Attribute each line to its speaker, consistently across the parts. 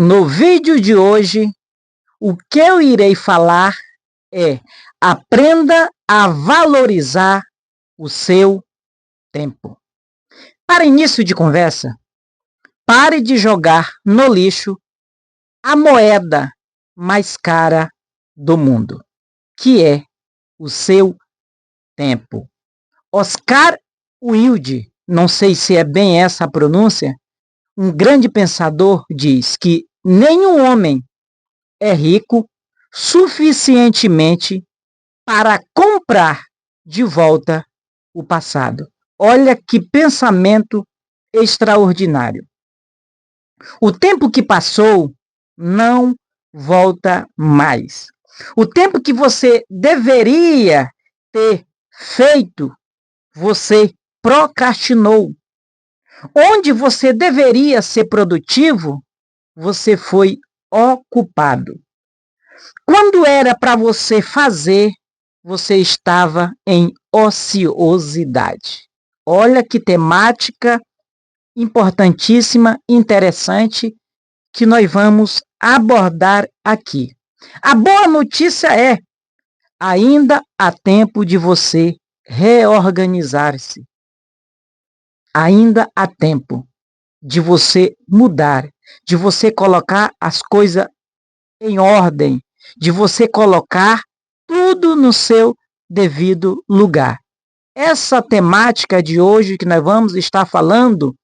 Speaker 1: No vídeo de hoje, o que eu irei falar é: aprenda a valorizar o seu tempo. Para início de conversa, pare de jogar no lixo a moeda mais cara do mundo, que é o seu tempo. Oscar Wilde, não sei se é bem essa a pronúncia, um grande pensador, diz que nenhum homem é rico suficientemente para comprar de volta o passado. Olha que pensamento extraordinário. O tempo que passou não volta mais. O tempo que você deveria ter feito, você procrastinou. Onde você deveria ser produtivo, você foi ocupado. Quando era para você fazer, você estava em ociosidade. Olha que temática importantíssima, interessante, que nós vamos abordar aqui. A boa notícia é: ainda há tempo de você reorganizar-se. Ainda há tempo de você mudar, de você colocar as coisas em ordem, de você colocar tudo no seu devido lugar. Essa temática de hoje que nós vamos estar falando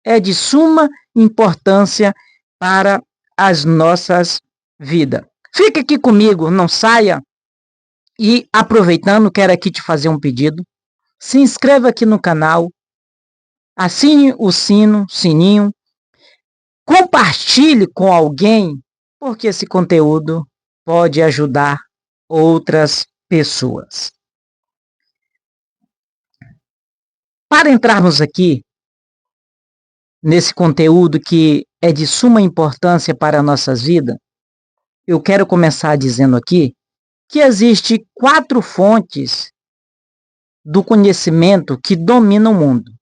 Speaker 1: é de suma importância para as nossas vidas. Fique aqui comigo, não saia. E aproveitando, quero aqui te fazer um pedido. Se inscreva aqui no canal, assine o sininho, compartilhe com alguém, porque esse conteúdo pode ajudar outras pessoas. Para entrarmos aqui nesse conteúdo que é de suma importância para as nossas vidas, eu quero começar dizendo aqui que existem 4 fontes do conhecimento que dominam o mundo.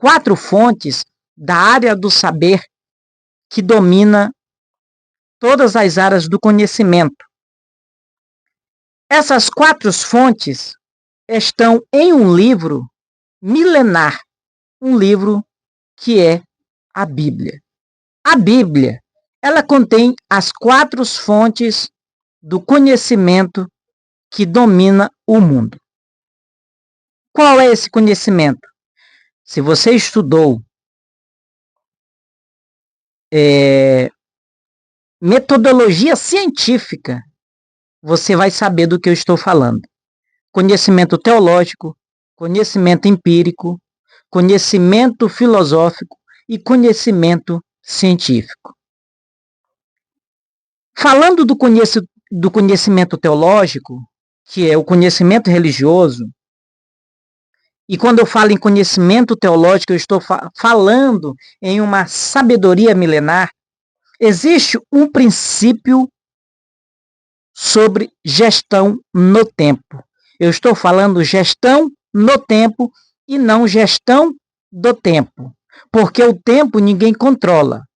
Speaker 1: 4 fontes da área do saber que domina todas as áreas do conhecimento. Essas 4 fontes estão em um livro milenar, um livro que é a Bíblia. A Bíblia, ela contém as 4 fontes do conhecimento que domina o mundo. Qual é esse conhecimento? Se você estudou metodologia científica, você vai saber do que eu estou falando. Conhecimento teológico, conhecimento empírico, conhecimento filosófico e conhecimento científico. Falando do conhecimento teológico, que é o conhecimento religioso, e quando eu falo em conhecimento teológico, eu estou falando em uma sabedoria milenar, existe um princípio sobre gestão no tempo. Eu estou falando gestão no tempo e não gestão do tempo, porque o tempo ninguém controla.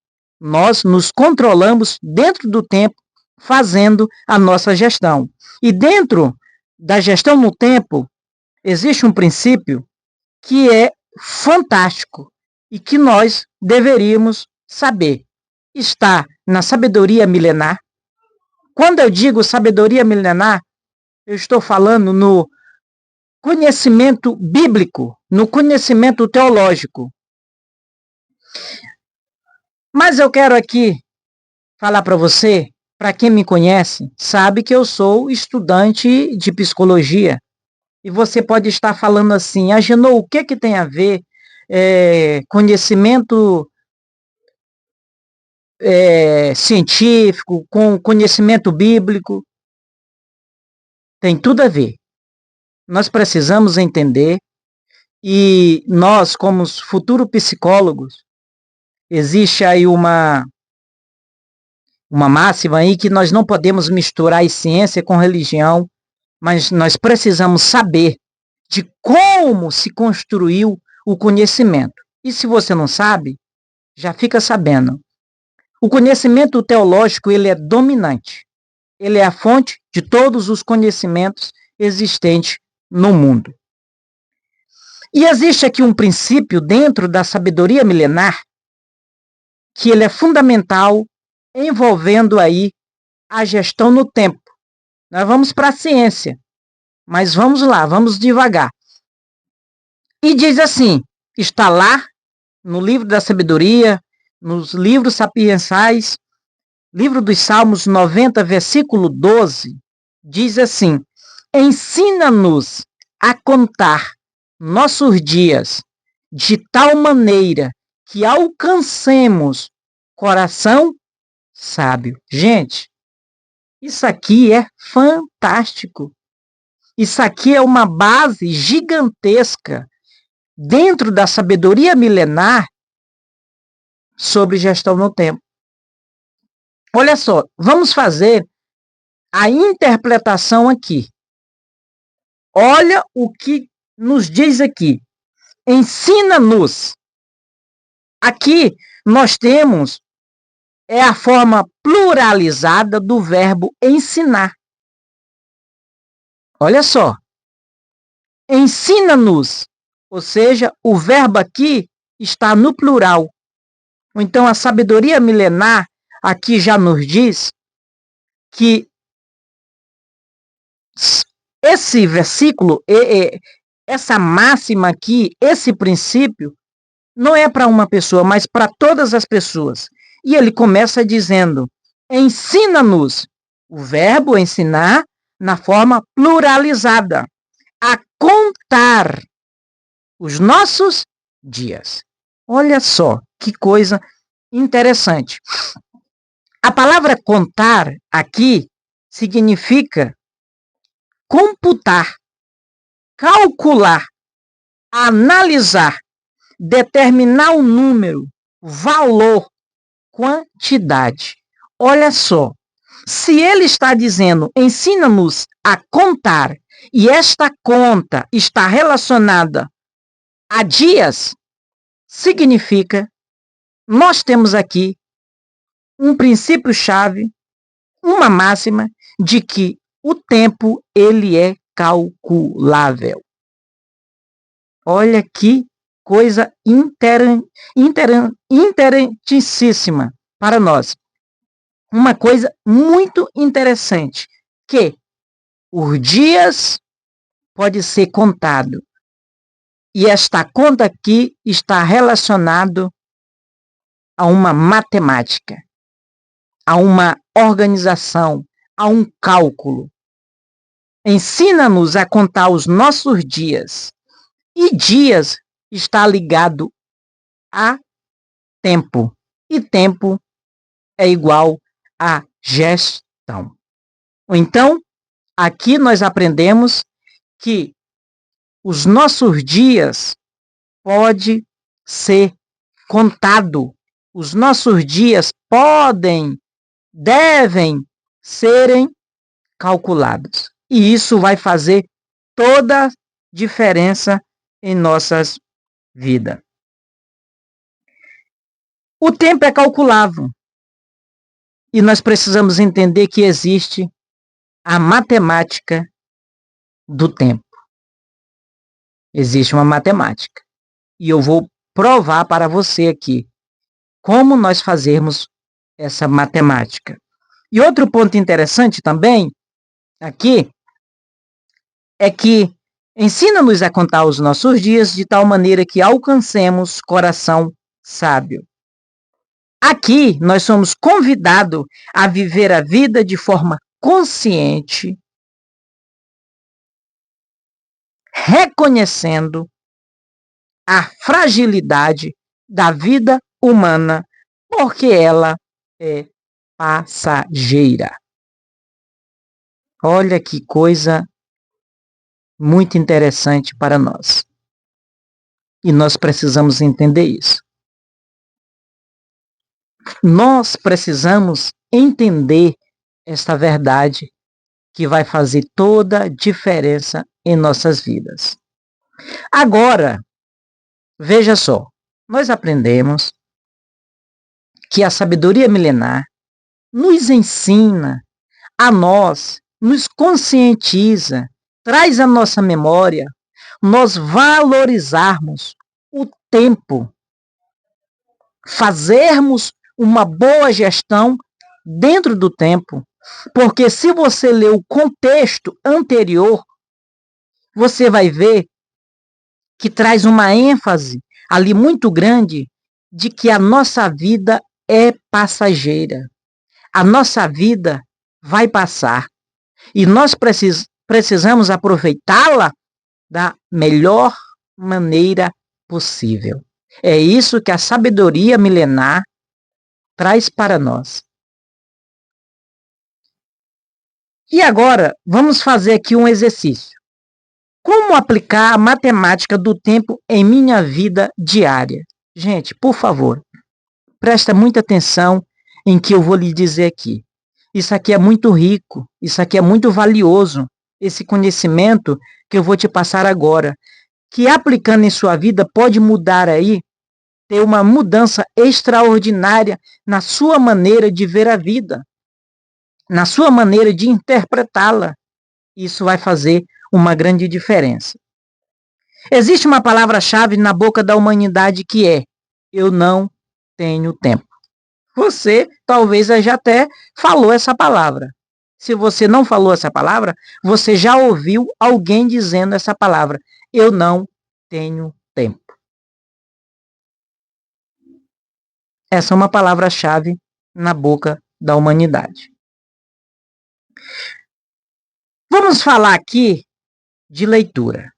Speaker 1: Nós nos controlamos dentro do tempo, fazendo a nossa gestão. E dentro da gestão no tempo, existe um princípio que é fantástico e que nós deveríamos saber. Está na sabedoria milenar. Quando eu digo sabedoria milenar, eu estou falando no conhecimento bíblico, no conhecimento teológico. Mas eu quero aqui falar para você, para quem me conhece, sabe que eu sou estudante de psicologia. E você pode estar falando assim: Agenor, o que tem a ver conhecimento científico com conhecimento bíblico? Tem tudo a ver. Nós precisamos entender, e nós, como futuros psicólogos, existe aí uma máxima aí que nós não podemos misturar a ciência com religião, mas nós precisamos saber de como se construiu o conhecimento. E se você não sabe, já fica sabendo. O conhecimento teológico, ele é dominante. Ele é a fonte de todos os conhecimentos existentes no mundo. E existe aqui um princípio dentro da sabedoria milenar que ele é fundamental, envolvendo aí a gestão no tempo. Nós vamos para a ciência, mas vamos lá, vamos devagar. E diz assim, está lá no livro da sabedoria, nos livros sapiensais, livro dos Salmos 90, versículo 12, diz assim: ensina-nos a contar nossos dias de tal maneira que alcancemos coração sábio. Gente, isso aqui é fantástico. Isso aqui é uma base gigantesca dentro da sabedoria milenar sobre gestão no tempo. Olha só, vamos fazer a interpretação aqui. Olha o que nos diz aqui. Ensina-nos. Aqui nós temos a forma pluralizada do verbo ensinar. Olha só. Ensina-nos. Ou seja, o verbo aqui está no plural. Então, a sabedoria milenar aqui já nos diz que esse versículo, essa máxima aqui, esse princípio, não é para uma pessoa, mas para todas as pessoas. E ele começa dizendo, ensina-nos, o verbo ensinar, na forma pluralizada, a contar os nossos dias. Olha só, que coisa interessante. A palavra contar aqui significa computar, calcular, analisar, determinar o número, valor, quantidade. Olha só, se ele está dizendo, ensina-nos a contar, e esta conta está relacionada a dias, significa, nós temos aqui um princípio-chave, uma máxima, de que o tempo, ele é calculável. Olha que coisa interessantíssima para nós. Uma coisa muito interessante, que os dias pode ser contado. E esta conta aqui está relacionado a uma matemática, a uma organização, a um cálculo. Ensina-nos a contar os nossos dias. E dias está ligado a tempo. E tempo é igual a gestão. Então, aqui nós aprendemos que os nossos dias podem ser contados. Os nossos dias devem serem calculados. E isso vai fazer toda a diferença em nossas vidas. O tempo é calculável. E nós precisamos entender que existe a matemática do tempo. Existe uma matemática. E eu vou provar para você aqui como nós fazermos essa matemática. E outro ponto interessante também aqui é que ensina-nos a contar os nossos dias de tal maneira que alcancemos coração sábio. Aqui nós somos convidados a viver a vida de forma consciente, reconhecendo a fragilidade da vida humana, porque ela é passageira. Olha que coisa muito interessante para nós. E nós precisamos entender isso. Nós precisamos entender esta verdade que vai fazer toda a diferença em nossas vidas. Agora, veja só, nós aprendemos que a sabedoria milenar nos ensina, a nós, nos conscientiza, traz à nossa memória, nós valorizarmos o tempo, fazermos uma boa gestão dentro do tempo, porque se você ler o contexto anterior, você vai ver que traz uma ênfase ali muito grande de que a nossa vida é passageira. A nossa vida vai passar e nós precisamos aproveitá-la da melhor maneira possível. É isso que a sabedoria milenar traz para nós. E agora, vamos fazer aqui um exercício. Como aplicar a matemática do tempo em minha vida diária? Gente, por favor, presta muita atenção em que eu vou lhe dizer aqui. Isso aqui é muito rico, isso aqui é muito valioso, esse conhecimento que eu vou te passar agora, que aplicando em sua vida pode mudar aí, ter uma mudança extraordinária na sua maneira de ver a vida, na sua maneira de interpretá-la. Isso vai fazer uma grande diferença. Existe uma palavra-chave na boca da humanidade que é: eu não tenho tempo. Você talvez já até falou essa palavra. Se você não falou essa palavra, você já ouviu alguém dizendo essa palavra: eu não tenho tempo. Essa é uma palavra-chave na boca da humanidade. Vamos falar aqui de leitura.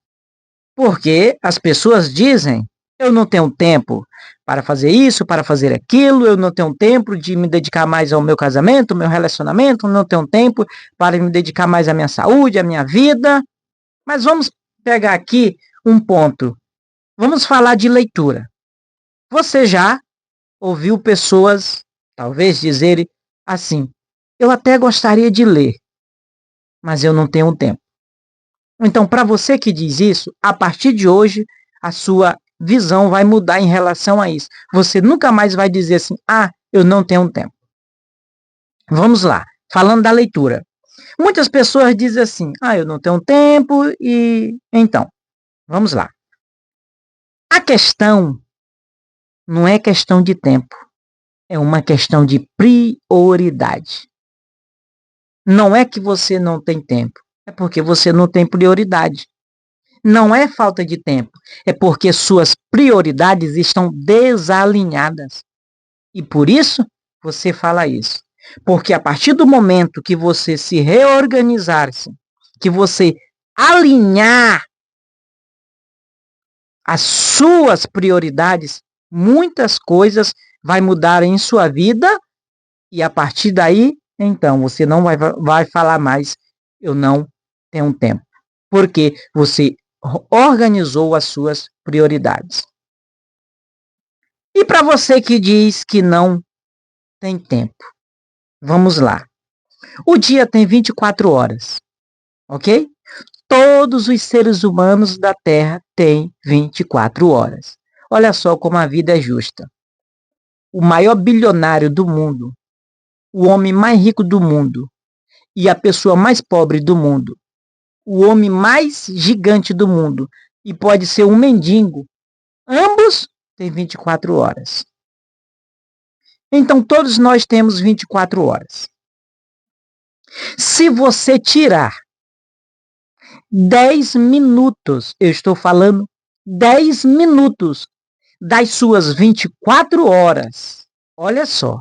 Speaker 1: Porque as pessoas dizem: eu não tenho tempo para fazer isso, para fazer aquilo, eu não tenho tempo de me dedicar mais ao meu casamento, ao meu relacionamento, não tenho tempo para me dedicar mais à minha saúde, à minha vida. Mas vamos pegar aqui um ponto. Vamos falar de leitura. Você já ouviu pessoas, talvez, dizerem assim: eu até gostaria de ler, mas eu não tenho tempo. Então, para você que diz isso, a partir de hoje, a sua visão vai mudar em relação a isso. Você nunca mais vai dizer assim: ah, eu não tenho tempo. Vamos lá, falando da leitura. Muitas pessoas dizem assim: ah, eu não tenho tempo e... Então, vamos lá. A questão não é questão de tempo, é uma questão de prioridade. Não é que você não tem tempo, é porque você não tem prioridade. Não é falta de tempo, é porque suas prioridades estão desalinhadas. E por isso você fala isso. Porque a partir do momento que você se reorganizar, que você alinhar as suas prioridades, muitas coisas vai mudar em sua vida e a partir daí, então, você não vai falar mais: eu não tenho tempo. Porque você organizou as suas prioridades. E para você que diz que não tem tempo, vamos lá. O dia tem 24 horas, ok? Todos os seres humanos da Terra têm 24 horas. Olha só como a vida é justa. O maior bilionário do mundo, o homem mais rico do mundo e a pessoa mais pobre do mundo, o homem mais gigante do mundo e pode ser um mendigo, ambos têm 24 horas. Então, todos nós temos 24 horas. Se você tirar 10 minutos, eu estou falando 10 minutos das suas 24 horas, olha só,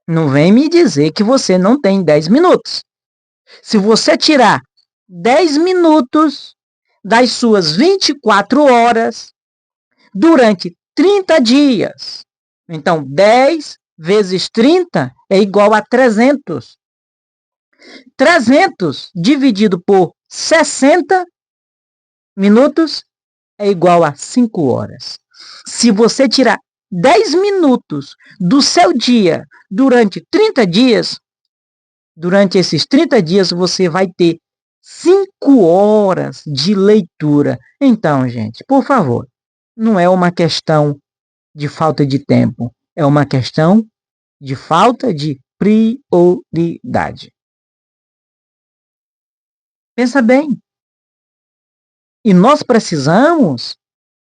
Speaker 1: não vem me dizer que você não tem 10 minutos. Se você tirar 10 minutos das suas 24 horas durante 30 dias, então 10 vezes 30 é igual a 300. 300 dividido por 60 minutos é igual a 5 horas. Se você tirar 10 minutos do seu dia durante 30 dias, durante esses 30 dias você vai ter 5 horas de leitura. Então, gente, por favor, não é uma questão de falta de tempo, é uma questão de falta de prioridade. Pensa bem. E nós precisamos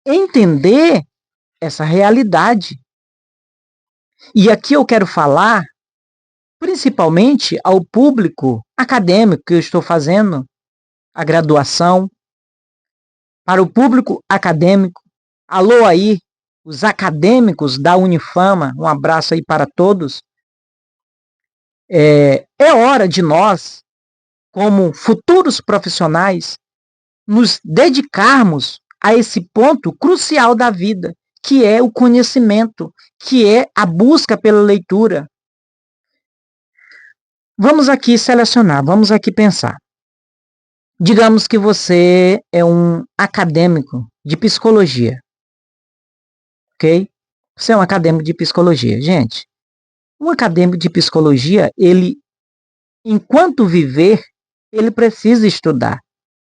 Speaker 1: entender essa realidade. E aqui eu quero falar principalmente ao público acadêmico que eu estou fazendo a graduação, para o público acadêmico. Alô aí, os acadêmicos da Unifama, um abraço aí para todos. É hora de nós, como futuros profissionais, nos dedicarmos a esse ponto crucial da vida, que é o conhecimento, que é a busca pela leitura. Vamos aqui selecionar, vamos aqui pensar. Digamos que você é um acadêmico de psicologia, ok? Você é um acadêmico de psicologia. Gente, um acadêmico de psicologia, ele, enquanto viver, ele precisa estudar,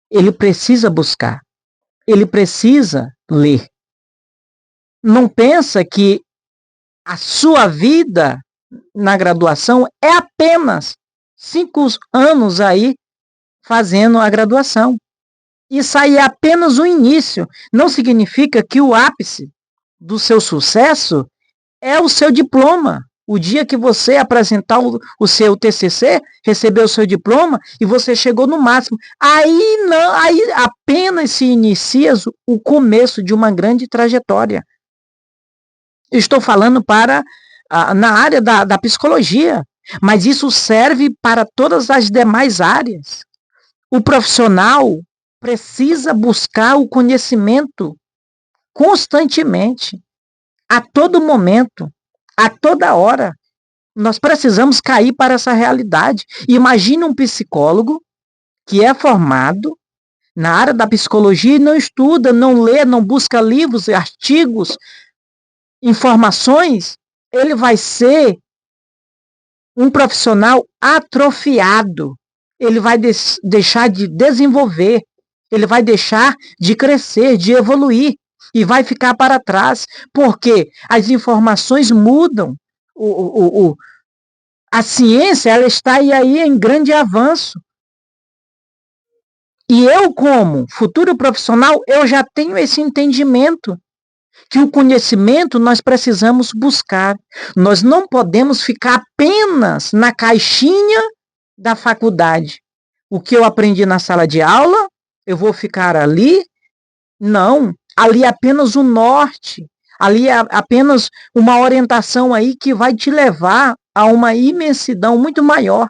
Speaker 1: ele precisa buscar, ele precisa ler. Não pensa que a sua vida na graduação é apenas 5 anos aí fazendo a graduação. Isso aí é apenas o início. Não significa que o ápice do seu sucesso é o seu diploma. O dia que você apresentar o seu TCC, receber o seu diploma e você chegou no máximo. Aí não, aí apenas se inicia o começo de uma grande trajetória. Estou falando na área da psicologia, mas isso serve para todas as demais áreas. O profissional precisa buscar o conhecimento constantemente, a todo momento, a toda hora. Nós precisamos cair para essa realidade. Imagine um psicólogo que é formado na área da psicologia e não estuda, não lê, não busca livros, artigos, informações. Ele vai ser um profissional atrofiado. Ele vai deixar de desenvolver, ele vai deixar de crescer, de evoluir e vai ficar para trás, porque as informações mudam. A ciência ela está aí em grande avanço. E eu, como futuro profissional, eu já tenho esse entendimento que o conhecimento nós precisamos buscar. Nós não podemos ficar apenas na caixinha da faculdade. O que eu aprendi na sala de aula, eu vou ficar ali? Não, ali é apenas o norte, ali é apenas uma orientação aí que vai te levar a uma imensidão muito maior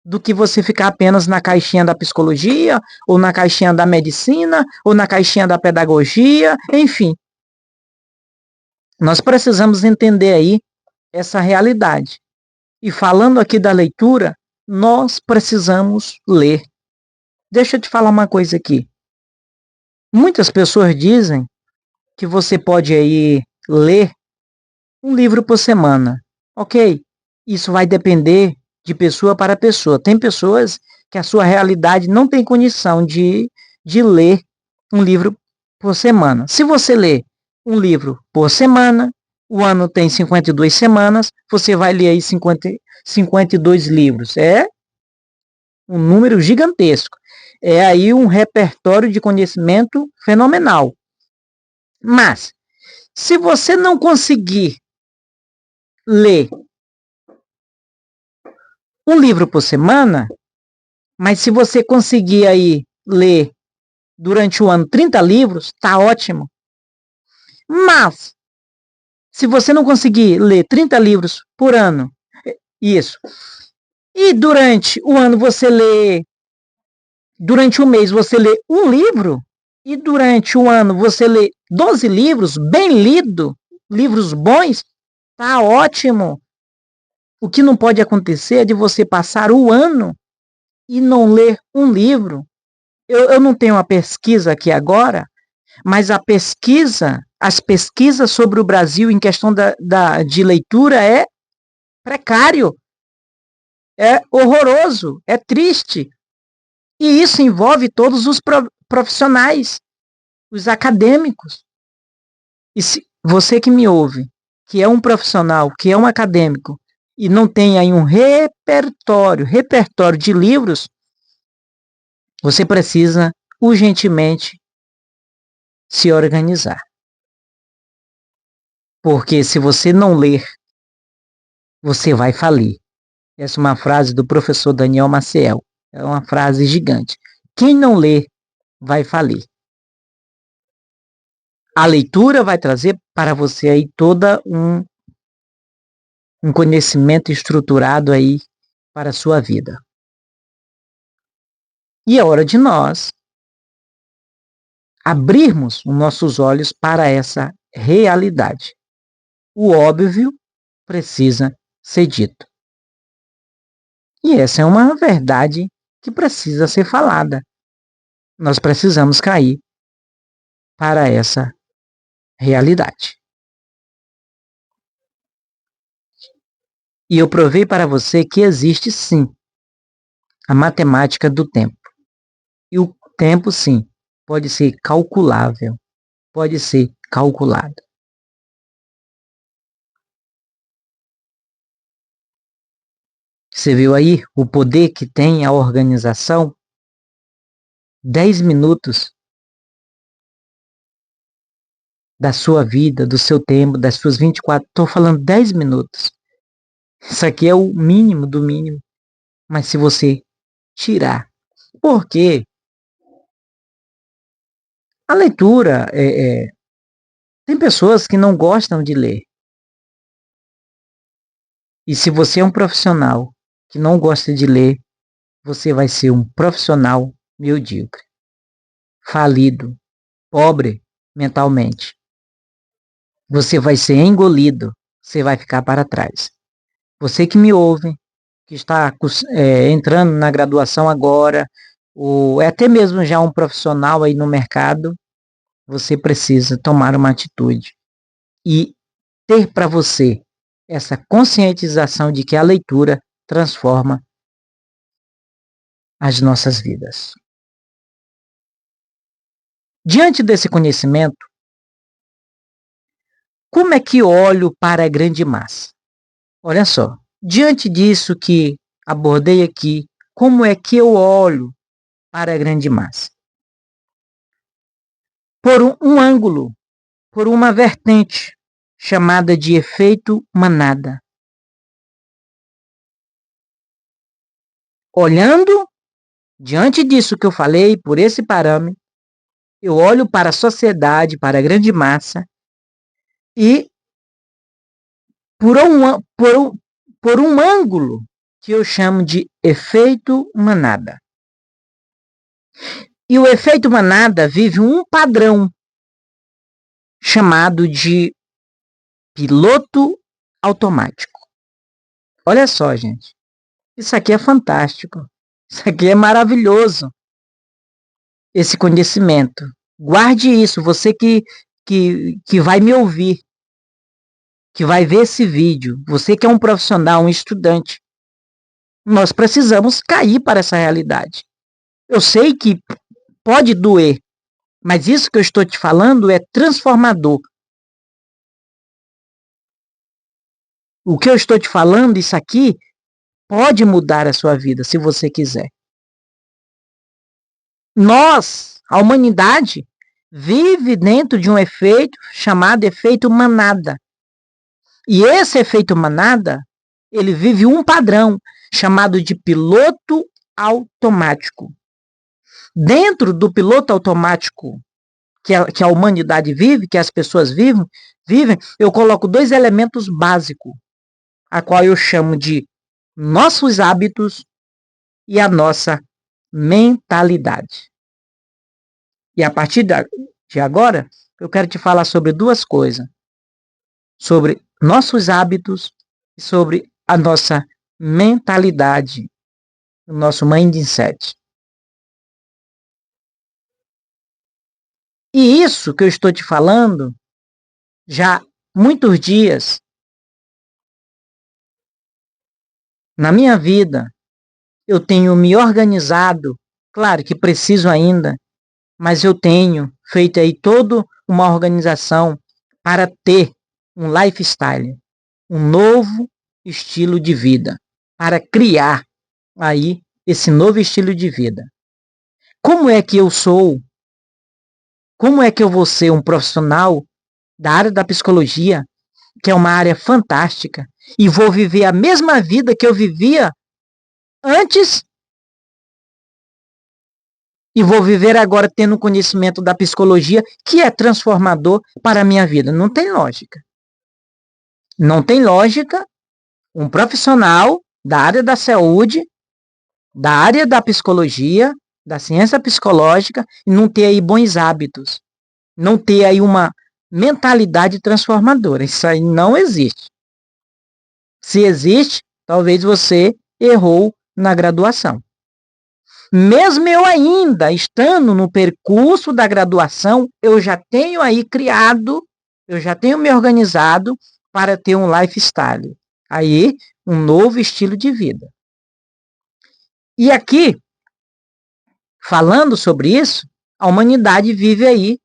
Speaker 1: do que você ficar apenas na caixinha da psicologia, ou na caixinha da medicina, ou na caixinha da pedagogia, enfim. Nós precisamos entender aí essa realidade. E falando aqui da leitura, nós precisamos ler. Deixa eu te falar uma coisa aqui. Muitas pessoas dizem que você pode aí ler um livro por semana. Ok, isso vai depender de pessoa para pessoa. Tem pessoas que a sua realidade não tem condição de ler um livro por semana. Se você ler um livro por semana, o ano tem 52 semanas, você vai ler aí 52 livros. É um número gigantesco. É aí um repertório de conhecimento fenomenal. Mas, se você não conseguir ler um livro por semana, mas se você conseguir aí ler durante o ano 30 livros, tá ótimo. Mas, se você não conseguir ler 30 livros por ano, isso, e durante o ano durante um mês você lê um livro, e durante um ano você lê 12 livros, bem lido, livros bons, tá ótimo. O que não pode acontecer é de você passar o ano e não ler um livro. Eu não tenho uma pesquisa aqui agora, mas as pesquisas sobre o Brasil em questão de leitura é precário, é horroroso, é triste. E isso envolve todos os profissionais, os acadêmicos. E se você que me ouve, que é um profissional, que é um acadêmico, e não tem aí um repertório de livros, você precisa urgentemente se organizar. Porque se você não ler, você vai falir. Essa é uma frase do professor Daniel Maciel. É uma frase gigante. Quem não lê, vai falir. A leitura vai trazer para você aí toda um conhecimento estruturado aí para a sua vida. E é hora de nós abrirmos os nossos olhos para essa realidade. O óbvio precisa ser dito. E essa é uma verdade que precisa ser falada. Nós precisamos cair para essa realidade. E eu provei para você que existe sim a matemática do tempo. E o tempo, sim, pode ser calculável, pode ser calculado. Você viu aí o poder que tem a organização? 10 minutos da sua vida, do seu tempo, das suas 24. Estou falando 10 minutos. Isso aqui é o mínimo do mínimo. Mas se você tirar. Por quê? A leitura, tem pessoas que não gostam de ler. E se você é um profissional que não gosta de ler, você vai ser um profissional medíocre, falido, pobre mentalmente. Você vai ser engolido, você vai ficar para trás. Você que me ouve, que está entrando na graduação agora, ou é até mesmo já um profissional aí no mercado, você precisa tomar uma atitude e ter para você essa conscientização de que a leitura transforma as nossas vidas. Diante desse conhecimento, como é que olho para a grande massa? Olha só, diante disso que abordei aqui, como é que eu olho para a grande massa? Por um ângulo, por uma vertente chamada de efeito manada. Olhando, diante disso que eu falei, por esse parâmetro, eu olho para a sociedade, para a grande massa, e por um ângulo que eu chamo de efeito manada. E o efeito manada vive um padrão chamado de piloto automático. Olha só, gente. Isso aqui é fantástico. Isso aqui é maravilhoso. Esse conhecimento. Guarde isso, você que vai me ouvir, que vai ver esse vídeo, você que é um profissional, um estudante. Nós precisamos cair para essa realidade. Eu sei que pode doer, mas isso que eu estou te falando é transformador. O que eu estou te falando, isso aqui, pode mudar a sua vida, se você quiser. Nós, a humanidade, vive dentro de um efeito chamado efeito manada. E esse efeito manada, ele vive um padrão chamado de piloto automático. Dentro do piloto automático que a humanidade vive, que as pessoas vivem, eu coloco 2 elementos básicos, a qual eu chamo de nossos hábitos e a nossa mentalidade. E a partir de agora, eu quero te falar sobre 2 coisas. Sobre nossos hábitos e sobre a nossa mentalidade, o nosso mindset. E isso que eu estou te falando, já muitos dias, na minha vida, eu tenho me organizado, claro que preciso ainda, mas eu tenho feito aí toda uma organização para ter um lifestyle, um novo estilo de vida, para criar aí esse novo estilo de vida. Como é que eu sou? Como é que eu vou ser um profissional da área da psicologia, que é uma área fantástica, e vou viver a mesma vida que eu vivia antes e vou viver agora tendo conhecimento da psicologia, que é transformador para a minha vida? Não tem lógica. Não tem lógica um profissional da área da saúde, da área da psicologia, da ciência psicológica, e não ter aí bons hábitos, não ter aí uma mentalidade transformadora. Isso aí não existe. Se existe, talvez você errou na graduação. Mesmo eu ainda estando no percurso da graduação, eu já tenho aí criado, eu já tenho me organizado para ter um lifestyle. Aí, um novo estilo de vida. E aqui, falando sobre isso, a humanidade vive aí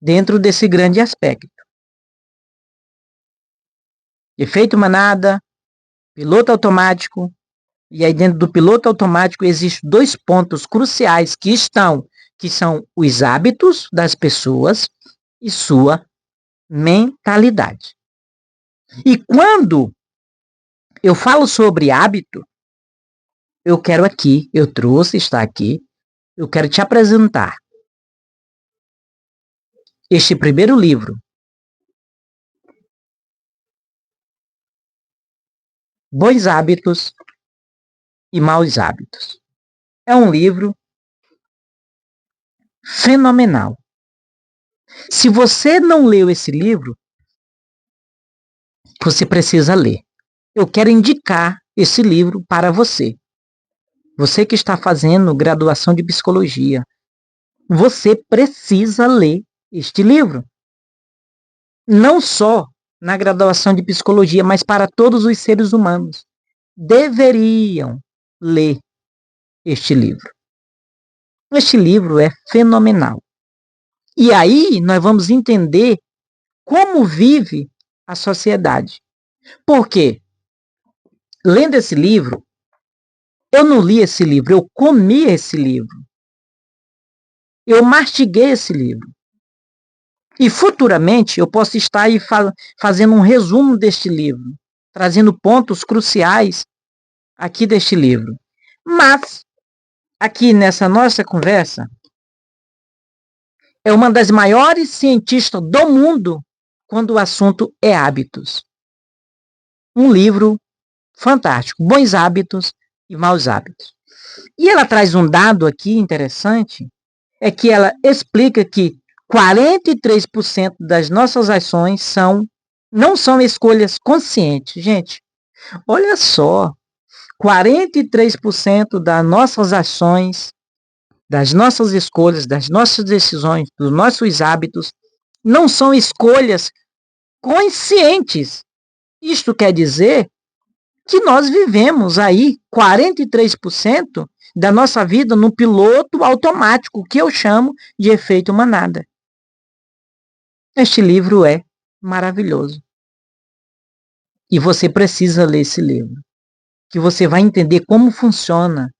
Speaker 1: dentro desse grande aspecto. Efeito manada, piloto automático, e aí dentro do piloto automático existem dois pontos cruciais que são os hábitos das pessoas e sua mentalidade. E quando eu falo sobre hábito, está aqui, eu quero te apresentar este primeiro livro, Bons Hábitos e Maus Hábitos. É um livro fenomenal. Se você não leu esse livro, você precisa ler. Eu quero indicar esse livro para você. Você que está fazendo graduação de psicologia, você precisa ler este livro. Não só na graduação de psicologia, mas para todos os seres humanos. Deveriam ler este livro. Este livro é fenomenal. E aí nós vamos entender como vive a sociedade. Por quê? Lendo esse livro, eu não li esse livro, eu comi esse livro. Eu mastiguei esse livro. E futuramente eu posso estar aí fazendo um resumo deste livro, trazendo pontos cruciais aqui deste livro. Mas, aqui nessa nossa conversa, é uma das maiores cientistas do mundo quando o assunto é hábitos. Um livro fantástico, Bons Hábitos e Maus Hábitos. E ela traz um dado aqui interessante, é que ela explica que 43% das nossas ações não são escolhas conscientes. Gente, olha só, 43% das nossas ações, das nossas escolhas, das nossas decisões, dos nossos hábitos, não são escolhas conscientes. Isto quer dizer que nós vivemos aí 43% da nossa vida no piloto automático, que eu chamo de efeito manada. Este livro é maravilhoso. E você precisa ler esse livro, que você vai entender como funciona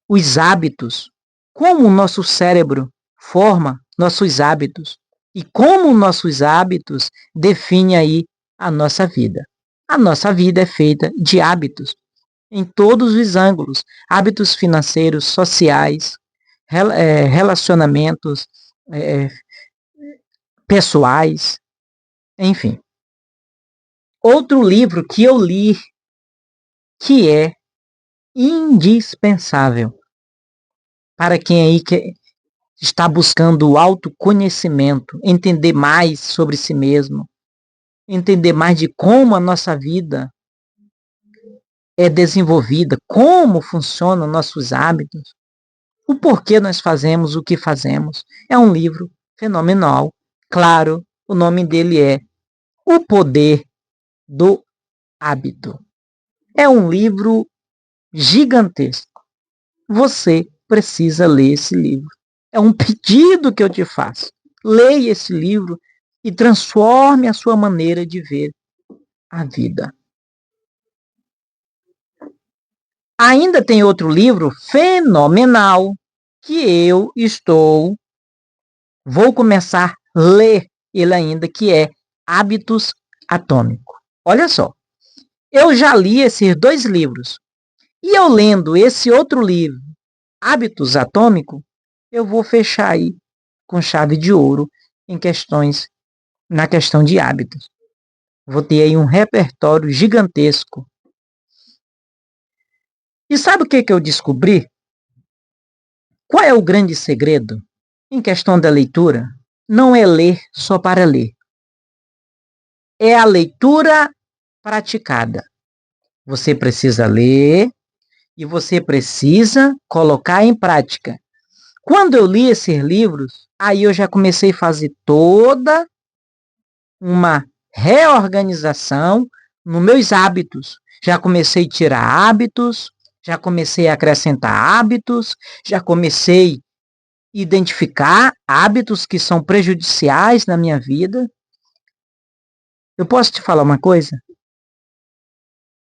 Speaker 1: os hábitos, como o nosso cérebro forma nossos hábitos e como nossos hábitos definem aí a nossa vida. A nossa vida é feita de hábitos em todos os ângulos, hábitos financeiros, sociais, relacionamentos pessoais, enfim. Outro livro que eu li que é indispensável para quem aí está buscando o autoconhecimento, entender mais sobre si mesmo, entender mais de como a nossa vida é desenvolvida, como funcionam nossos hábitos, o porquê nós fazemos o que fazemos. É um livro fenomenal. Claro, o nome dele é O Poder do Hábito. É um livro gigantesco. Você precisa ler esse livro. É um pedido que eu te faço. Leia esse livro e transforme a sua maneira de ver a vida. Ainda tem outro livro fenomenal que vou começar a ler ele ainda, que é Hábitos Atômicos. Olha só, eu já li esses 2 livros, e eu lendo esse outro livro, Hábitos Atômicos, eu vou fechar aí com chave de ouro na questão de hábitos. Vou ter aí um repertório gigantesco. E sabe o que eu descobri? Qual é o grande segredo em questão da leitura? Não é ler só para ler. É a leitura praticada. Você precisa ler e você precisa colocar em prática. Quando eu li esses livros, aí eu já comecei a fazer toda uma reorganização nos meus hábitos. Já comecei a tirar hábitos, já comecei a acrescentar hábitos, já comecei a identificar hábitos que são prejudiciais na minha vida. Eu posso te falar uma coisa?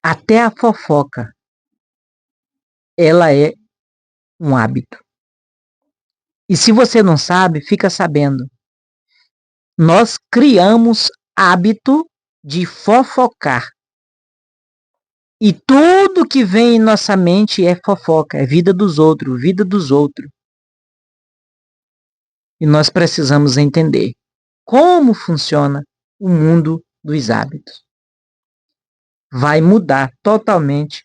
Speaker 1: Até a fofoca, ela é um hábito. E se você não sabe, fica sabendo. Nós criamos hábito de fofocar. E tudo que vem em nossa mente é fofoca, é vida dos outros, vida dos outros. E nós precisamos entender como funciona o mundo dos hábitos. Vai mudar totalmente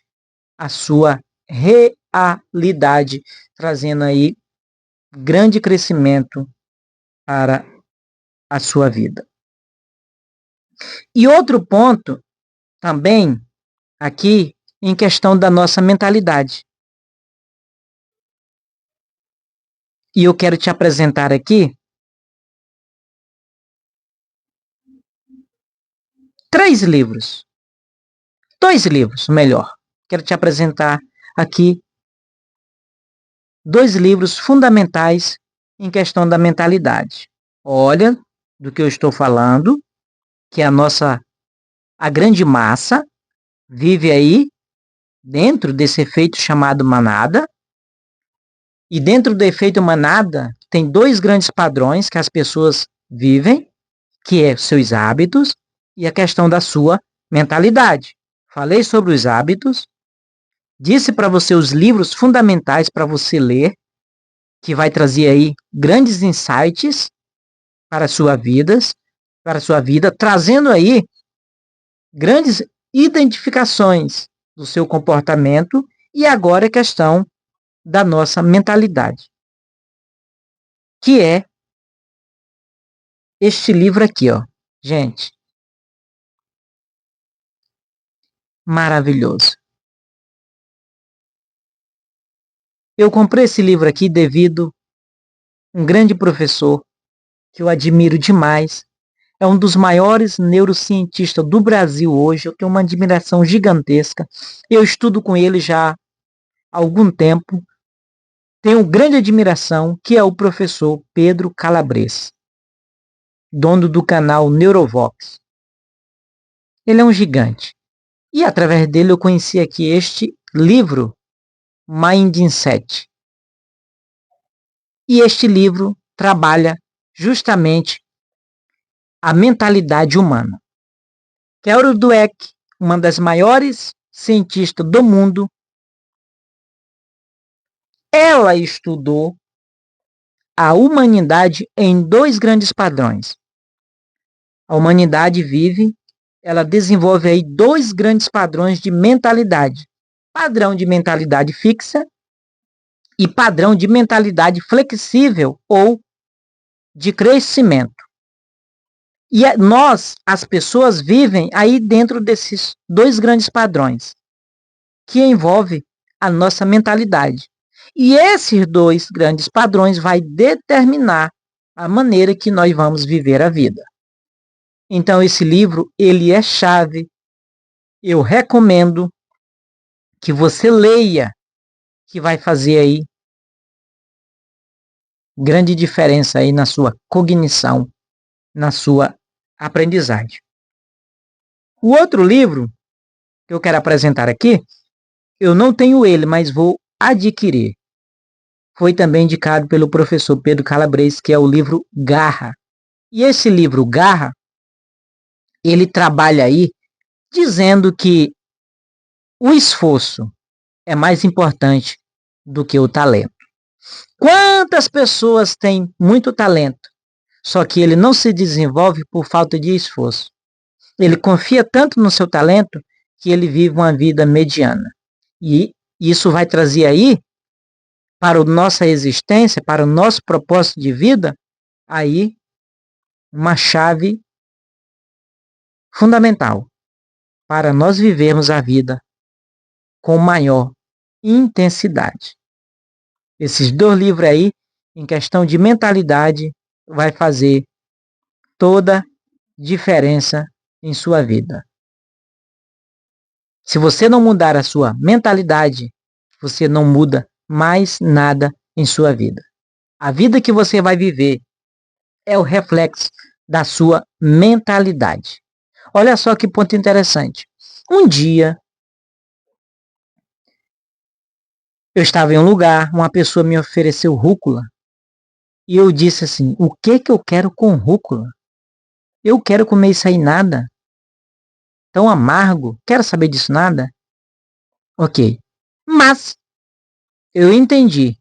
Speaker 1: a sua realidade, trazendo aí grande crescimento para a sua vida. E outro ponto também aqui em questão da nossa mentalidade. E eu quero te apresentar aqui 3 livros. 2 livros, melhor. Quero te apresentar aqui 2 livros fundamentais em questão da mentalidade. Olha do que eu estou falando, que a grande massa vive aí dentro desse efeito chamado manada. E dentro do efeito manada tem 2 grandes padrões que as pessoas vivem, que é seus hábitos e a questão da sua mentalidade. Falei sobre os hábitos, disse para você os livros fundamentais para você ler, que vai trazer aí grandes insights para a sua vida, trazendo aí grandes identificações do seu comportamento e agora a questão da nossa mentalidade, que é este livro aqui, ó. Gente, maravilhoso. Eu comprei esse livro aqui devido a um grande professor que eu admiro demais. É um dos maiores neurocientistas do Brasil hoje. Eu tenho uma admiração gigantesca. Eu estudo com ele já há algum tempo. Tenho grande admiração, que é o professor Pedro Calabres, dono do canal Neurovox. Ele é um gigante. E através dele eu conheci aqui este livro, Mindset. E este livro trabalha justamente a mentalidade humana. Carol Dweck, uma das maiores cientistas do mundo, ela estudou a humanidade em 2 grandes padrões. A humanidade ela desenvolve aí 2 grandes padrões de mentalidade. Padrão de mentalidade fixa e padrão de mentalidade flexível ou de crescimento. E nós, as pessoas, vivem aí dentro desses 2 grandes padrões, que envolve a nossa mentalidade. E esses 2 grandes padrões vai determinar a maneira que nós vamos viver a vida. Então esse livro, ele é chave. Eu recomendo que você leia, que vai fazer aí grande diferença aí na sua cognição, na sua aprendizagem. O outro livro que eu quero apresentar aqui, eu não tenho ele, mas vou adquirir. Foi também indicado pelo professor Pedro Calabres, que é o livro Garra. E esse livro Garra, ele trabalha aí dizendo que o esforço é mais importante do que o talento. Quantas pessoas têm muito talento, só que ele não se desenvolve por falta de esforço. Ele confia tanto no seu talento que ele vive uma vida mediana. E isso vai trazer aí, para a nossa existência, para o nosso propósito de vida, aí uma chave fundamental para nós vivermos a vida com maior intensidade. Esses dois livros aí, em questão de mentalidade, vai fazer toda diferença em sua vida. Se você não mudar a sua mentalidade, você não muda mais nada em sua vida. A vida que você vai viver é o reflexo da sua mentalidade. Olha só que ponto interessante. Um dia, eu estava em um lugar, uma pessoa me ofereceu rúcula, e eu disse assim, o que eu quero com rúcula? Eu quero comer isso aí nada. Tão amargo, quero saber disso nada. Ok. Mas eu entendi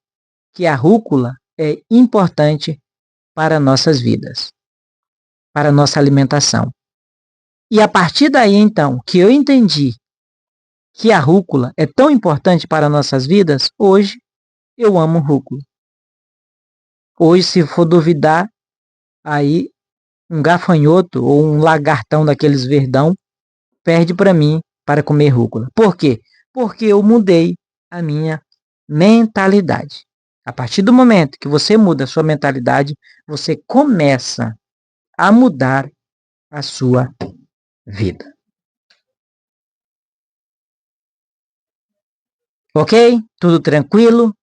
Speaker 1: que a rúcula é importante para nossas vidas, para nossa alimentação. E a partir daí, então, que eu entendi que a rúcula é tão importante para nossas vidas, hoje eu amo rúcula. Hoje, se for duvidar, aí um gafanhoto ou um lagartão daqueles verdão perde para mim para comer rúcula. Por quê? Porque eu mudei a minha mentalidade. A partir do momento que você muda a sua mentalidade, você começa a mudar a sua vida. Ok? Tudo tranquilo?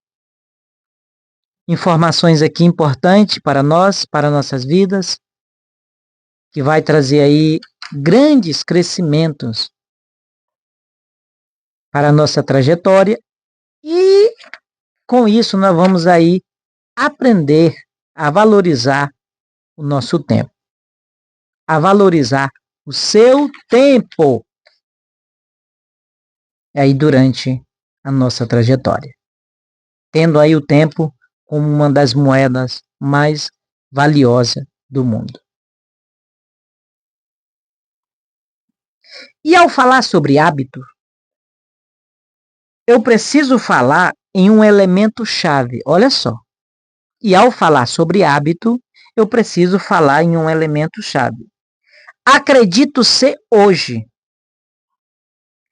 Speaker 1: Informações aqui importantes para nós, para nossas vidas, que vai trazer aí grandes crescimentos para a nossa trajetória e com isso nós vamos aí aprender a valorizar o nosso tempo, a valorizar o seu tempo aí durante a nossa trajetória, tendo aí o tempo como uma das moedas mais valiosas do mundo. E ao falar sobre hábito, eu preciso falar em um elemento chave, olha só. E ao falar sobre hábito, eu preciso falar em um elemento chave. Acredito ser hoje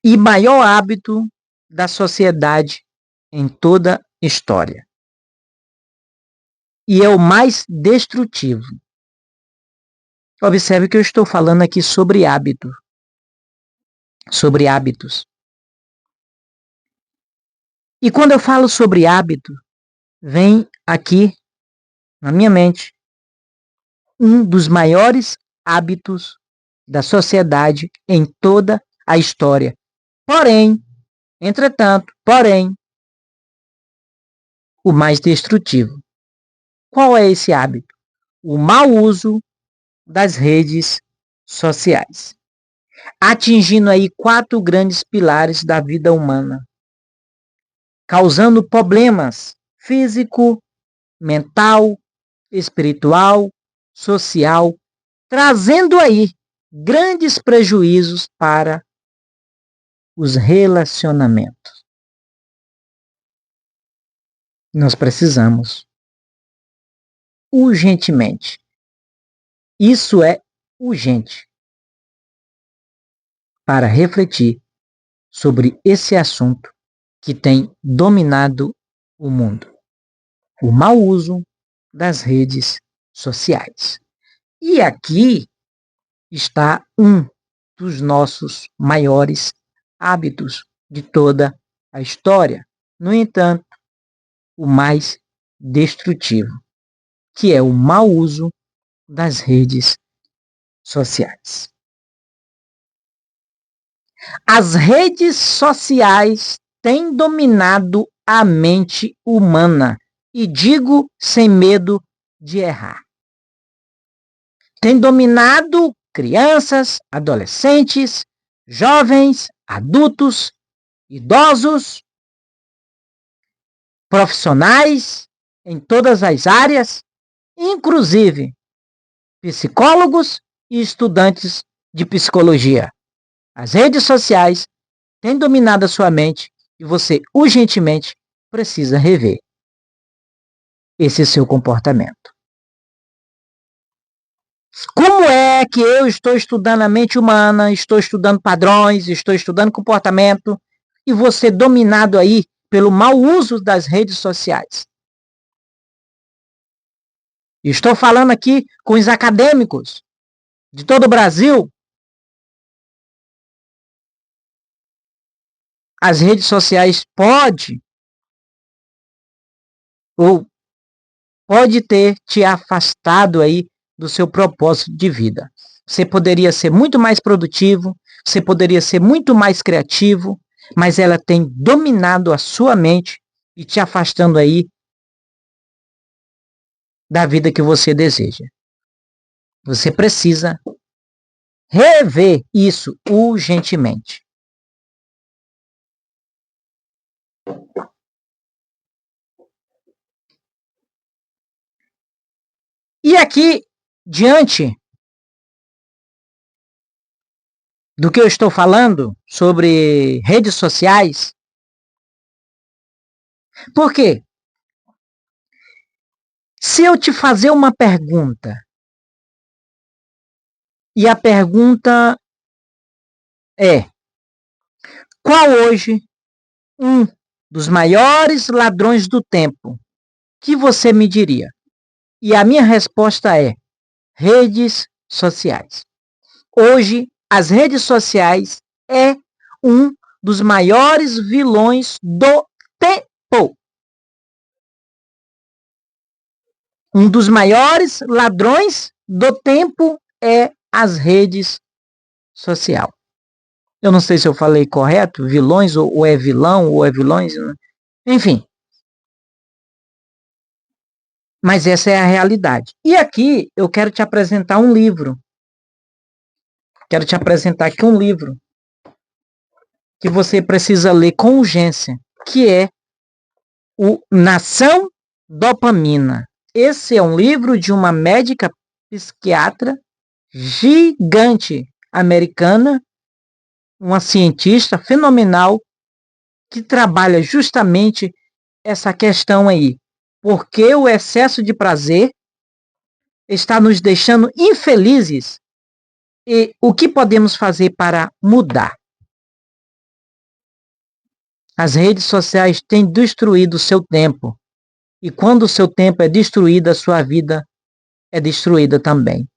Speaker 1: e maior hábito da sociedade em toda a história. E é o mais destrutivo. Observe que eu estou falando aqui sobre hábito, sobre hábitos. E quando eu falo sobre hábito, vem aqui na minha mente um dos maiores hábitos da sociedade em toda a história. Porém, entretanto, o mais destrutivo. Qual é esse hábito? O mau uso das redes sociais, atingindo aí 4 grandes pilares da vida humana, causando problemas físico, mental, espiritual, social, trazendo aí grandes prejuízos para os relacionamentos. Nós precisamos urgentemente. Isso é urgente para refletir sobre esse assunto que tem dominado o mundo. O mau uso das redes sociais. E aqui está um dos nossos maiores hábitos de toda a história. No entanto, o mais destrutivo, que é o mau uso das redes sociais. As redes sociais têm dominado a mente humana, e digo sem medo de errar. Tem dominado crianças, adolescentes, jovens, adultos, idosos, profissionais em todas as áreas, inclusive psicólogos e estudantes de psicologia. As redes sociais têm dominado a sua mente e você urgentemente precisa rever esse seu comportamento. Como é que eu estou estudando a mente humana, estou estudando padrões, estou estudando comportamento, e você dominado aí pelo mau uso das redes sociais? Estou falando aqui com os acadêmicos de todo o Brasil. As redes sociais pode ter te afastado aí do seu propósito de vida. Você poderia ser muito mais produtivo, você poderia ser muito mais criativo, mas ela tem dominado a sua mente e te afastando aí da vida que você deseja. Você precisa rever isso urgentemente. E aqui, diante do que eu estou falando sobre redes sociais, por quê? Se eu te fazer uma pergunta, e a pergunta é: qual hoje um dos maiores ladrões do tempo que você me diria? E a minha resposta é: redes sociais. Hoje, as redes sociais é um dos maiores vilões do tempo. Um dos maiores ladrões do tempo é as redes sociais. Eu não sei se eu falei correto, vilões, ou é vilão, ou é vilões, enfim. Mas essa é a realidade. E aqui eu quero te apresentar um livro. Quero te apresentar aqui um livro que você precisa ler com urgência, que é o Nação Dopamina. Esse é um livro de uma médica psiquiatra gigante americana, uma cientista fenomenal, que trabalha justamente essa questão aí. Porque o excesso de prazer está nos deixando infelizes, e o que podemos fazer para mudar? As redes sociais têm destruído o seu tempo, e quando o seu tempo é destruído, a sua vida é destruída também.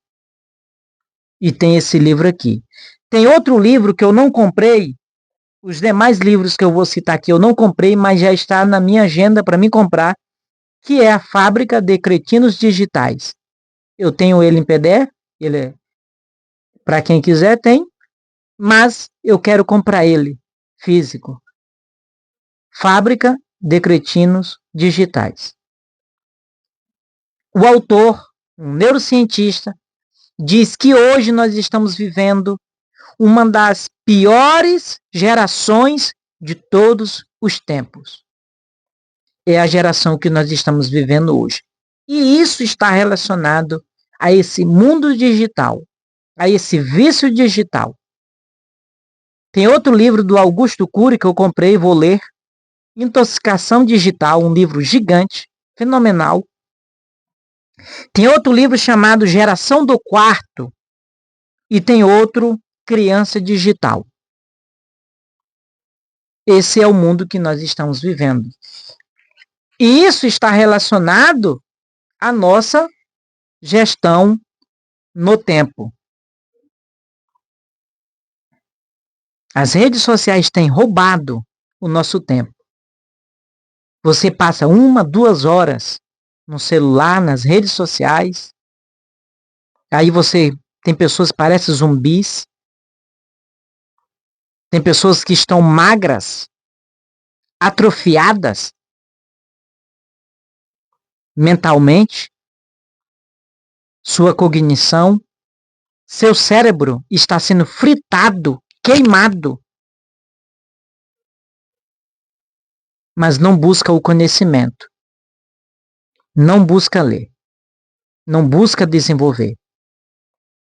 Speaker 1: E tem esse livro aqui. Tem outro livro que eu não comprei. Os demais livros que eu vou citar aqui eu não comprei, mas já está na minha agenda para me comprar, que é A Fábrica de Cretinos Digitais. Eu tenho ele em PDF, ele é para quem quiser tem, mas eu quero comprar ele físico. Fábrica de Cretinos Digitais. O autor, um neurocientista, diz que hoje nós estamos vivendo uma das piores gerações de todos os tempos. É a geração que nós estamos vivendo hoje. E isso está relacionado a esse mundo digital, a esse vício digital. Tem outro livro do Augusto Cury que eu comprei e vou ler, Intoxicação Digital, um livro gigante, fenomenal. Tem outro livro chamado Geração do Quarto e tem outro, Criança Digital. Esse é o mundo que nós estamos vivendo. E isso está relacionado à nossa gestão no tempo. As redes sociais têm roubado o nosso tempo. Você passa 1, 2 horas no celular, nas redes sociais. Aí você tem pessoas que parecem zumbis. Tem pessoas que estão magras, atrofiadas mentalmente, sua cognição, seu cérebro está sendo fritado, queimado, mas não busca o conhecimento, não busca ler, não busca desenvolver.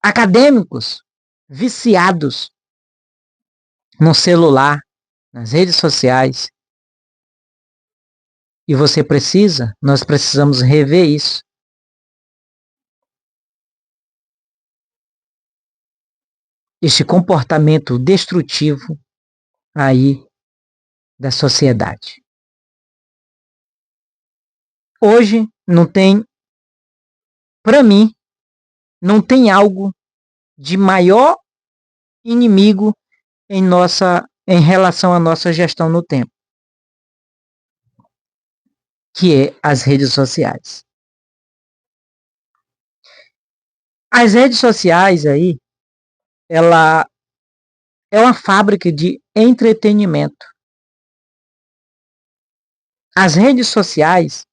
Speaker 1: Acadêmicos viciados no celular, nas redes sociais. E nós precisamos rever isso. Este comportamento destrutivo aí da sociedade. Hoje não tem, para mim, não tem algo de maior inimigo em relação à nossa gestão no tempo, que é as redes sociais. As redes sociais aí, ela é uma fábrica de entretenimento. As redes sociais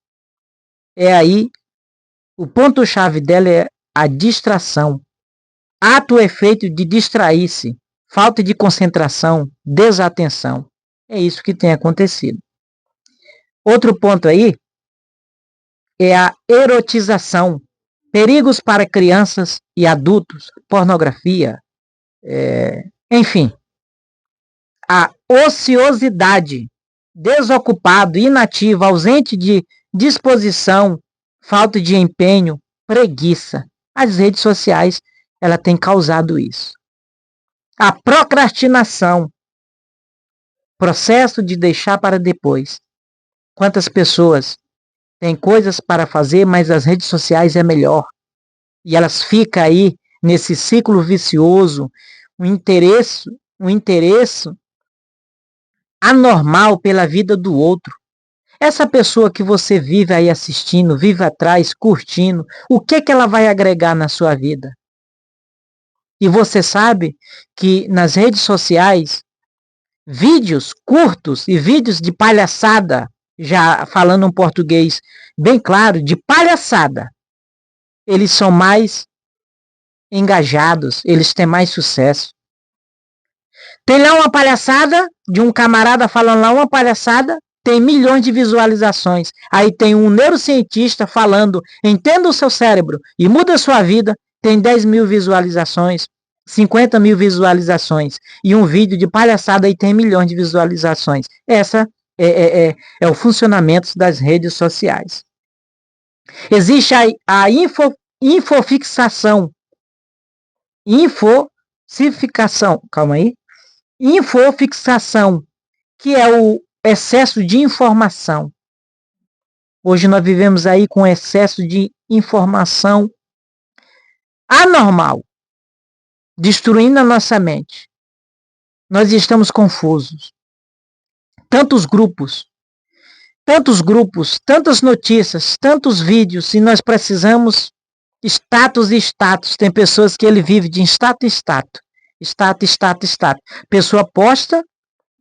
Speaker 1: o ponto-chave dela é a distração. Ato ou efeito de distrair-se, falta de concentração, desatenção. É isso que tem acontecido. Outro ponto aí é a erotização. Perigos para crianças e adultos, pornografia, enfim. A ociosidade, desocupado, inativo, ausente de disposição, falta de empenho, preguiça. As redes sociais, ela tem causado isso. A procrastinação, processo de deixar para depois. Quantas pessoas têm coisas para fazer, mas as redes sociais é melhor. E elas ficam aí nesse ciclo vicioso, um interesse anormal pela vida do outro. Essa pessoa que você vive aí assistindo, vive atrás, curtindo, o que ela vai agregar na sua vida? E você sabe que nas redes sociais, vídeos curtos e vídeos de palhaçada, já falando um português bem claro, de palhaçada, eles são mais engajados, eles têm mais sucesso. Tem lá uma palhaçada de um camarada falando lá uma palhaçada, tem milhões de visualizações. Aí tem um neurocientista falando, entenda o seu cérebro e muda a sua vida, tem 10 mil visualizações, 50 mil visualizações. E um vídeo de palhaçada aí tem milhões de visualizações. Essa é o funcionamento das redes sociais. Existe a infofixação. Infofixação, que é o excesso de informação. Hoje nós vivemos aí com excesso de informação anormal, destruindo a nossa mente. Nós estamos confusos. Tantos grupos, tantas notícias, tantos vídeos, e nós precisamos status e status. Tem pessoas que ele vive de status em status. Status. Pessoa posta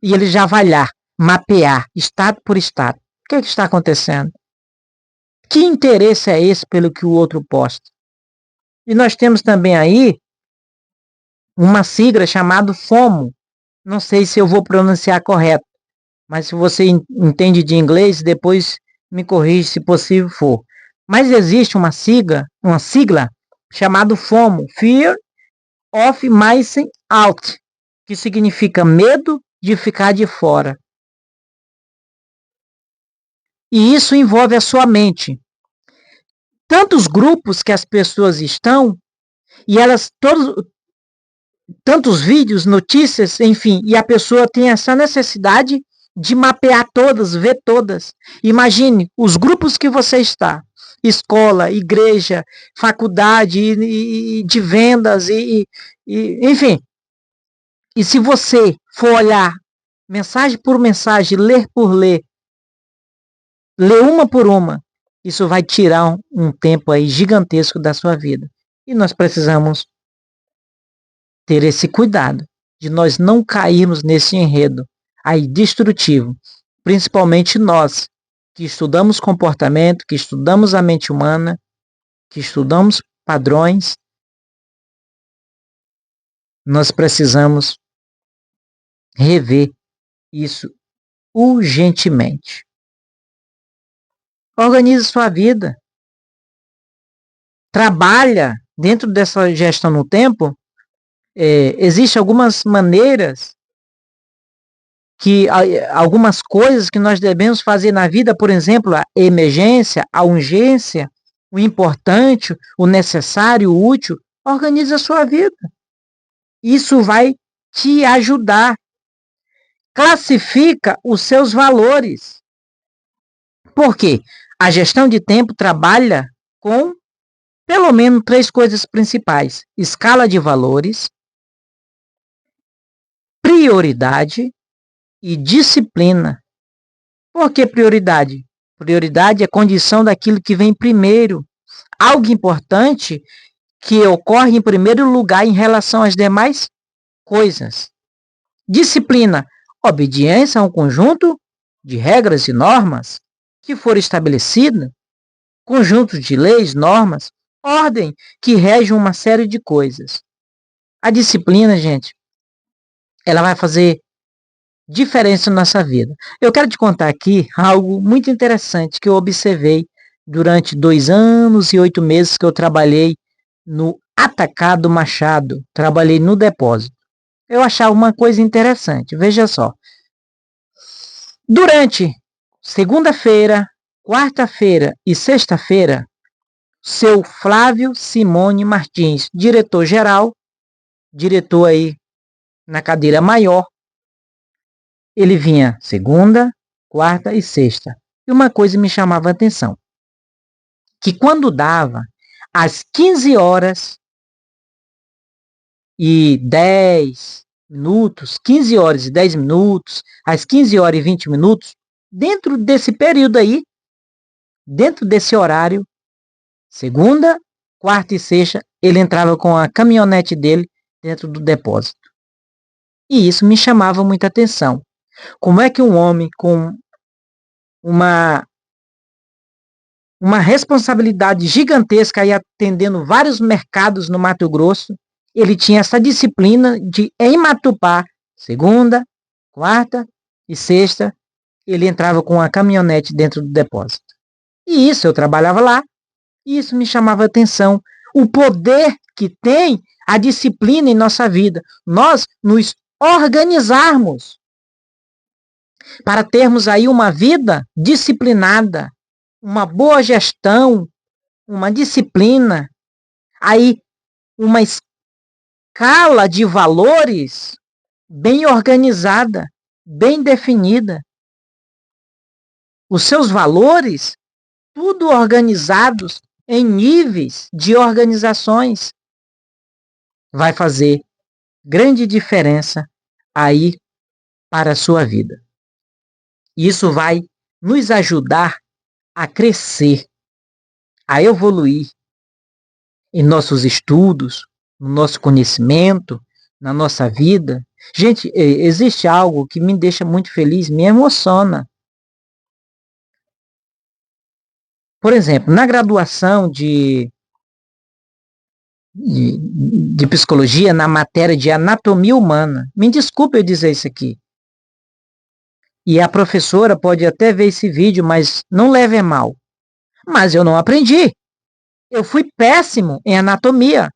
Speaker 1: e ele já vai lá, mapear, status por status. O que está acontecendo? Que interesse é esse pelo que o outro posta? E nós temos também aí uma sigla chamada FOMO. Não sei se eu vou pronunciar correto, mas se você entende de inglês, depois me corrige se possível for. Mas existe uma sigla chamada FOMO, Fear of Missing Out, que significa medo de ficar de fora. E isso envolve a sua mente. Tantos grupos que as pessoas estão, e elas tantos vídeos, notícias, enfim, e a pessoa tem essa necessidade de mapear todas, ver todas. Imagine os grupos que você está. Escola, igreja, faculdade, e de vendas, enfim. E se você for olhar mensagem por mensagem, ler por ler uma por uma, isso vai tirar um tempo aí gigantesco da sua vida. E nós precisamos ter esse cuidado de nós não cairmos nesse enredo aí destrutivo, principalmente nós que estudamos comportamento, que estudamos a mente humana, que estudamos padrões, nós precisamos rever isso urgentemente. Organize sua vida. Trabalha dentro dessa gestão no tempo. Existem algumas maneiras algumas coisas que nós devemos fazer na vida, por exemplo, a emergência, a urgência, o importante, o necessário, o útil. Organize a sua vida. Isso vai te ajudar. Classifica os seus valores. Por quê? A gestão de tempo trabalha com pelo menos 3 coisas principais: escala de valores, prioridade e disciplina. Por que prioridade? Prioridade é condição daquilo que vem primeiro. Algo importante que ocorre em primeiro lugar em relação às demais coisas. Disciplina, obediência a um conjunto de regras e normas que for estabelecida, conjunto de leis, normas, ordem que rege uma série de coisas. A disciplina, gente, ela vai fazer diferença na nossa vida. Eu quero te contar aqui algo muito interessante que eu observei durante 2 anos e 8 meses que eu trabalhei no Atacado Machado, trabalhei no depósito. Eu achava uma coisa interessante, veja só. Durante segunda-feira, quarta-feira e sexta-feira, seu Flávio Simone Martins, diretor-geral, diretor aí na cadeira maior, ele vinha segunda, quarta e sexta. E uma coisa me chamava a atenção, que quando dava às 15 horas e 10 minutos, 15 horas e 10 minutos, às 15 horas e 20 minutos, dentro desse período aí, dentro desse horário, segunda, quarta e sexta, ele entrava com a caminhonete dele dentro do depósito. E isso me chamava muita atenção. Como é que um homem com uma responsabilidade gigantesca aí atendendo vários mercados no Mato Grosso, ele tinha essa disciplina de, em Matupá, segunda, quarta e sexta, ele entrava com a caminhonete dentro do depósito. E isso, eu trabalhava lá, e isso me chamava a atenção. O poder que tem a disciplina em nossa vida. Nós nos organizarmos para termos aí uma vida disciplinada, uma boa gestão, uma disciplina, aí uma escala de valores bem organizada, bem definida. Os seus valores, tudo organizados em níveis de organizações, vai fazer grande diferença aí para a sua vida. Isso vai nos ajudar a crescer, a evoluir em nossos estudos, no nosso conhecimento, na nossa vida. Gente, existe algo que me deixa muito feliz, me emociona. Por exemplo, na graduação de psicologia, na matéria de anatomia humana, me desculpe eu dizer isso aqui, e a professora pode até ver esse vídeo, mas não leve a mal. Mas eu não aprendi. Eu fui péssimo em anatomia.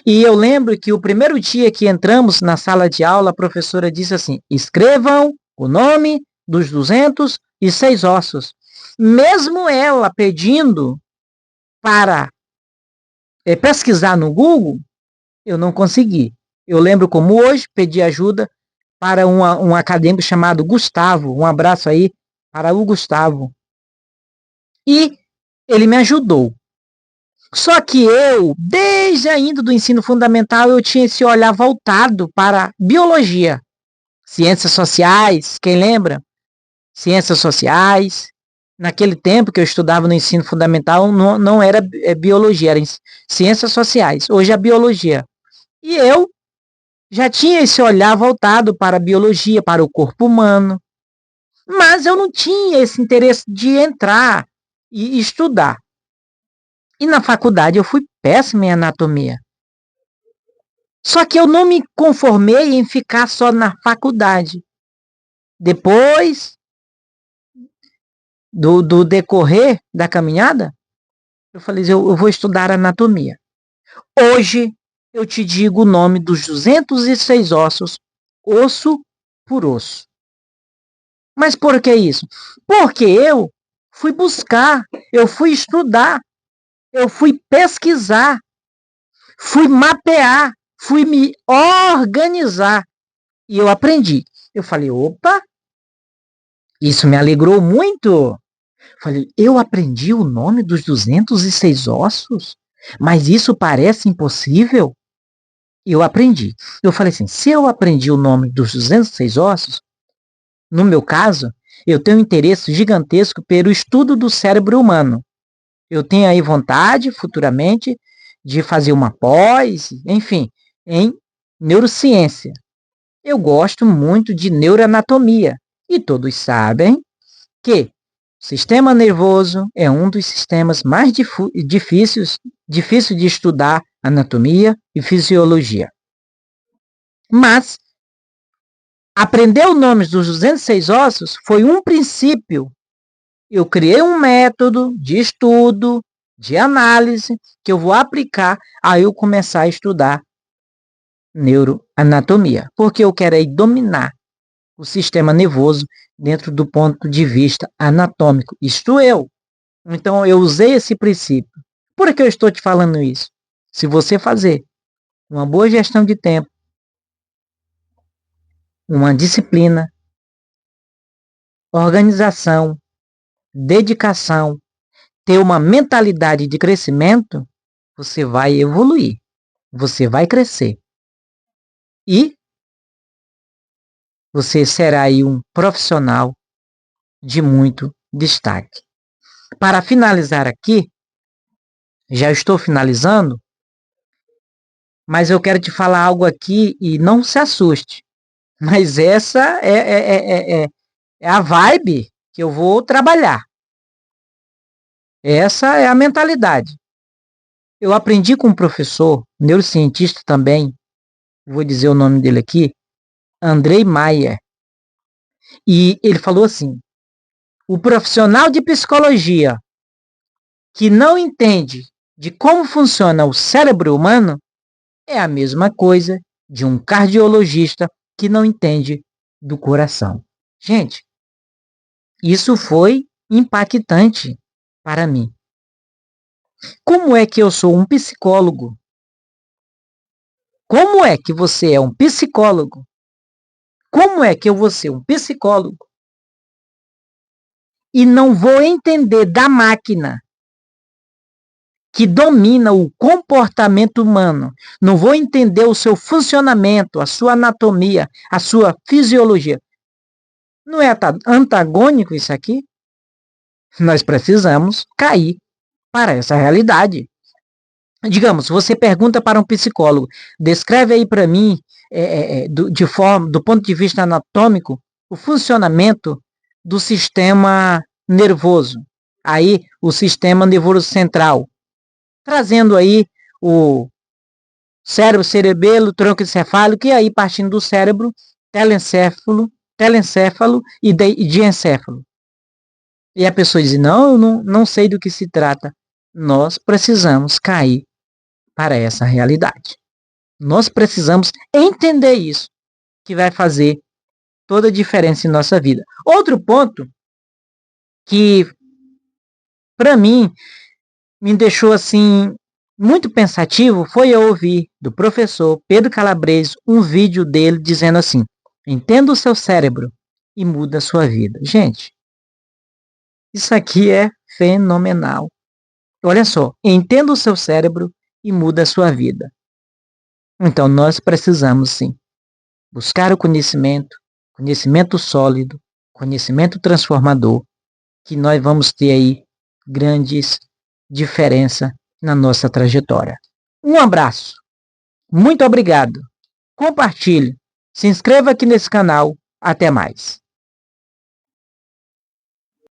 Speaker 1: E eu lembro que o primeiro dia que entramos na sala de aula, a professora disse assim: escrevam o nome dos 206 ossos. Mesmo ela pedindo para pesquisar no Google, eu não consegui. Eu lembro como hoje, pedi ajuda para um acadêmico chamado Gustavo. Um abraço aí para o Gustavo. E ele me ajudou. Só que eu, desde ainda do ensino fundamental, eu tinha esse olhar voltado para biologia. Ciências sociais, quem lembra? Ciências sociais. Naquele tempo que eu estudava no ensino fundamental, não era biologia, era ciências sociais. Hoje é biologia. E eu já tinha esse olhar voltado para a biologia, para o corpo humano, mas eu não tinha esse interesse de entrar e estudar. E na faculdade eu fui péssimo em anatomia. Só que eu não me conformei em ficar só na faculdade. Depois do decorrer da caminhada, eu falei, eu vou estudar anatomia. Hoje eu te digo o nome dos 206 ossos, osso por osso. Mas por que isso? Porque eu fui buscar, eu fui estudar, eu fui pesquisar, fui mapear, fui me organizar. E eu aprendi. Eu falei, opa, isso me alegrou muito. Falei, eu aprendi o nome dos 206 ossos? Mas isso parece impossível? Eu aprendi. Eu falei assim, se eu aprendi o nome dos 206 ossos, no meu caso, eu tenho um interesse gigantesco pelo estudo do cérebro humano. Eu tenho aí vontade, futuramente, de fazer uma pós, enfim, em neurociência. Eu gosto muito de neuroanatomia. E todos sabem que o sistema nervoso é um dos sistemas mais difíceis de estudar anatomia e fisiologia. Mas aprender os nomes dos 206 ossos foi um princípio. Eu criei um método de estudo, de análise, que eu vou aplicar a eu começar a estudar neuroanatomia. Porque eu quero aí dominar o sistema nervoso dentro do ponto de vista anatômico. Isto eu. Então eu usei esse princípio. Por que eu estou te falando isso? Se você fazer uma boa gestão de tempo, uma disciplina, organização, dedicação, ter uma mentalidade de crescimento, você vai evoluir, você vai crescer. E você será aí um profissional de muito destaque. Para finalizar aqui, já estou finalizando, mas eu quero te falar algo aqui e não se assuste. Mas essa é a vibe que eu vou trabalhar. Essa é a mentalidade. Eu aprendi com um professor, neurocientista também, vou dizer o nome dele aqui, Andrei Maier. E ele falou assim, o profissional de psicologia que não entende de como funciona o cérebro humano é a mesma coisa de um cardiologista que não entende do coração. Gente, isso foi impactante para mim. Como é que eu sou um psicólogo? Como é que você é um psicólogo? Como é que eu vou ser um psicólogo e não vou entender da máquina que domina o comportamento humano? Não vou entender o seu funcionamento, a sua anatomia, a sua fisiologia. Não é antagônico isso aqui? Nós precisamos cair para essa realidade. Digamos, você pergunta para um psicólogo, descreve aí para mim, do ponto de vista anatômico, o funcionamento do sistema nervoso. Aí, o sistema nervoso central, trazendo aí o cérebro, cerebelo, tronco encefálico, e aí partindo do cérebro, telencéfalo e diencéfalo. E a pessoa diz, não, eu não sei do que se trata. Nós precisamos cair para essa realidade. Nós precisamos entender isso, que vai fazer toda a diferença em nossa vida. Outro ponto que, para mim, me deixou assim muito pensativo foi eu ouvir do professor Pedro Calabres um vídeo dele dizendo assim, entenda o seu cérebro e muda a sua vida. Gente, isso aqui é fenomenal. Olha só, entenda o seu cérebro e muda a sua vida. Então, nós precisamos, sim, buscar o conhecimento sólido, conhecimento transformador, que nós vamos ter aí grandes diferenças na nossa trajetória. Um abraço. Muito obrigado. compartilhe, se inscreva aqui nesse canal. Até mais.